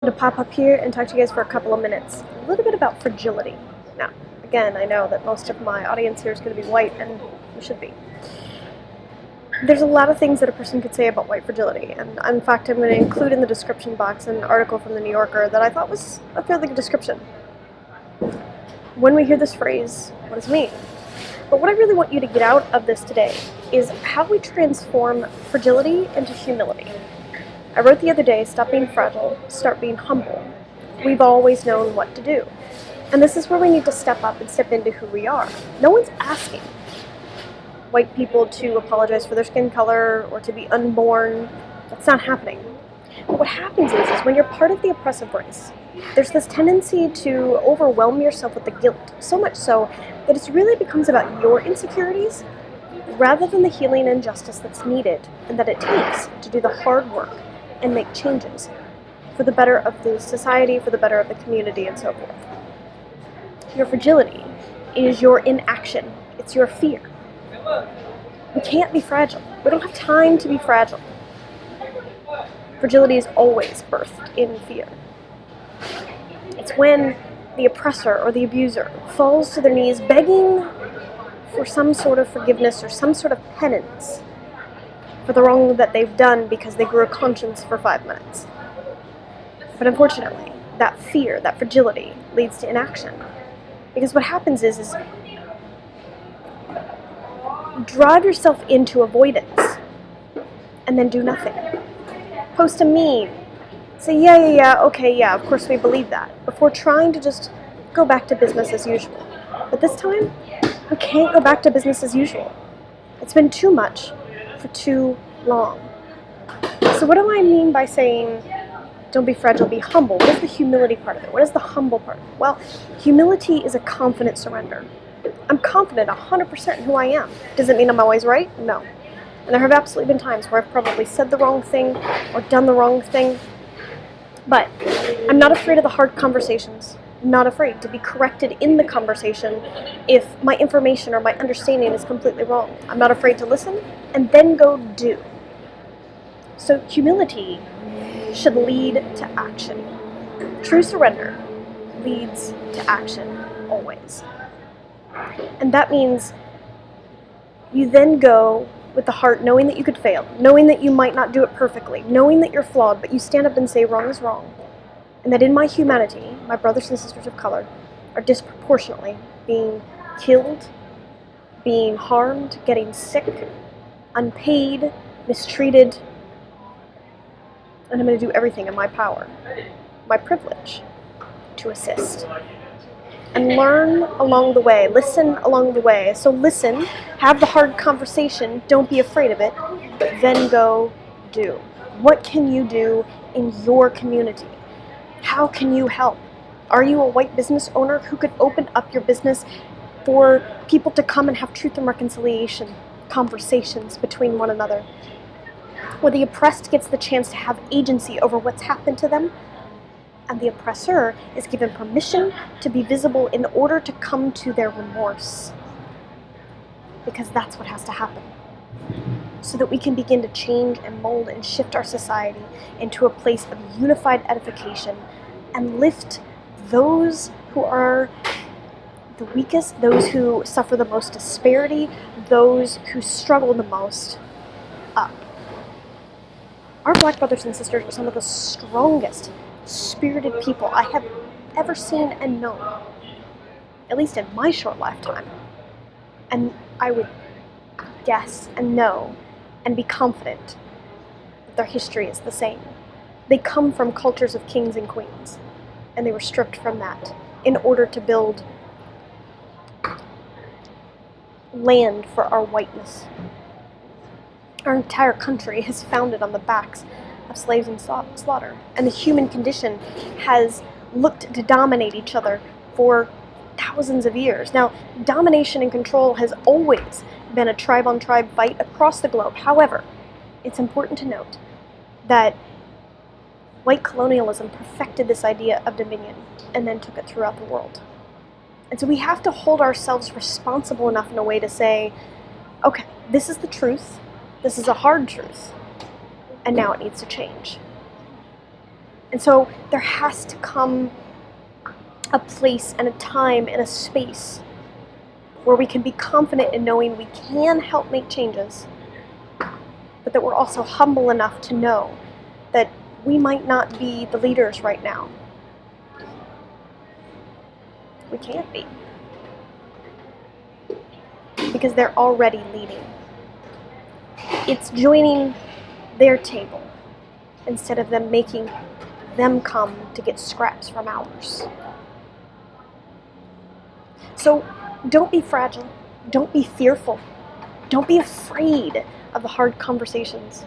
To pop up here and talk to you guys for a couple of minutes. A little bit about fragility. Now, again, I know that most of my audience here is going to be white, and you should be. There's a lot of things that a person could say about white fragility, and in fact, I'm going to include in the description box an article from the New Yorker that I thought was a fairly good description. When we hear this phrase, what does it mean? But what I really want you to get out of this today is how we transform fragility into humility. I wrote the other day, stop being fragile, start being humble. We've always known what to do. And this is where we need to step up and step into who we are. No one's asking white people to apologize for their skin color or to be unborn. That's not happening. But what happens is when you're part of the oppressive race, there's this tendency to overwhelm yourself with the guilt, so much so that it really becomes about your insecurities rather than the healing and justice that's needed and that it takes to do the hard work and make changes for the better of the society, for the better of the community, and so forth. Your fragility is your inaction. It's your fear. We can't be fragile. We don't have time to be fragile. Fragility is always birthed in fear. It's when the oppressor or the abuser falls to their knees begging for some sort of forgiveness or some sort of penance for the wrong that they've done because they grew a conscience for 5 minutes. But unfortunately, that fear, that fragility, leads to inaction. Because what happens is you drive yourself into avoidance and then do nothing. Post a meme. Say, yeah, of course we believe that, before trying to just go back to business as usual. But this time, we can't go back to business as usual. It's been too much for too long. So what do I mean by saying don't be fragile, be humble? What is the humility part of it? What is the humble part? Well, humility is a confident surrender. I'm confident 100% in who I am. Does it mean I'm always right? No. And there have absolutely been times where I've probably said the wrong thing or done the wrong thing. But I'm not afraid of the hard conversations. I'm not afraid to be corrected in the conversation if my information or my understanding is completely wrong. I'm not afraid to listen and then go do. So humility should lead to action. True surrender leads to action, always. And that means you then go with the heart knowing that you could fail, knowing that you might not do it perfectly, knowing that you're flawed, but you stand up and say wrong is wrong. And that in my humanity, my brothers and sisters of color are disproportionately being killed, being harmed, getting sick, unpaid, mistreated. And I'm going to do everything in my power, my privilege, to assist. And learn along the way, listen along the way. So listen, have the hard conversation, don't be afraid of it, but then go do. What can you do in your community? How can you help? Are you a white business owner who could open up your business for people to come and have truth and reconciliation conversations between one another? Where the oppressed gets the chance to have agency over what's happened to them, and the oppressor is given permission to be visible in order to come to their remorse. Because that's what has to happen. So that we can begin to change and mold and shift our society into a place of unified edification and lift those who are the weakest, those who suffer the most disparity, those who struggle the most up. Our Black brothers and sisters are some of the strongest, spirited people I have ever seen and known, at least in my short lifetime. And I would guess and know and be confident that their history is the same. They come from cultures of kings and queens, and they were stripped from that in order to build land for our whiteness. Our entire country is founded on the backs of slaves and slaughter, and the human condition has looked to dominate each other for thousands of years. Now, domination and control has always been a tribe-on-tribe fight across the globe. However, it's important to note that white colonialism perfected this idea of dominion and then took it throughout the world. And so we have to hold ourselves responsible enough in a way to say, okay, this is the truth, this is a hard truth, and now it needs to change. And so there has to come a place and a time and a space where we can be confident in knowing we can help make changes, but that we're also humble enough to know that we might not be the leaders right now. We can't be. Because they're already leading. It's joining their table instead of them making them come to get scraps from ours. So don't be fragile. Don't be fearful. Don't be afraid of the hard conversations.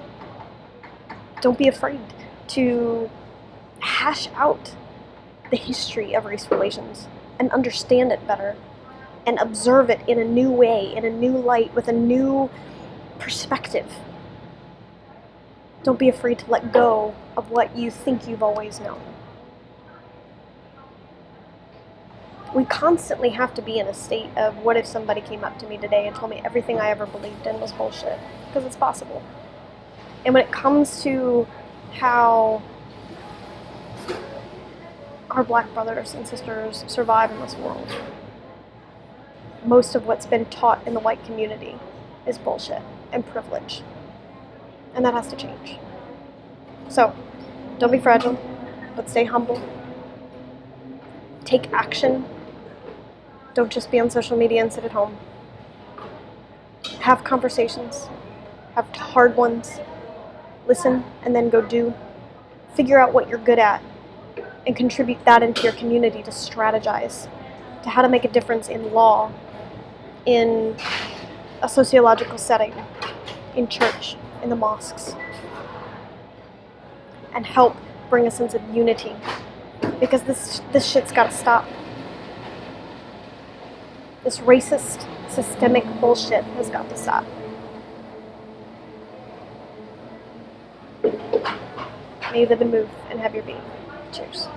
Don't be afraid to hash out the history of race relations and understand it better and observe it in a new way, in a new light, with a new perspective. Don't be afraid to let go of what you think you've always known. We constantly have to be in a state of, what if somebody came up to me today and told me everything I ever believed in was bullshit? Because it's possible. And when it comes to how our black brothers and sisters survive in this world, most of what's been taught in the white community is bullshit and privilege. And that has to change. So, don't be fragile, but stay humble. Take action. Don't just be on social media and sit at home. Have conversations. Have hard ones. Listen and then go do. Figure out what you're good at and contribute that into your community to strategize to how to make a difference in law, in a sociological setting, in church, in the mosques, and help bring a sense of unity, because this shit's gotta stop. This racist, systemic bullshit has got to stop. May you live and move and have your being. Cheers.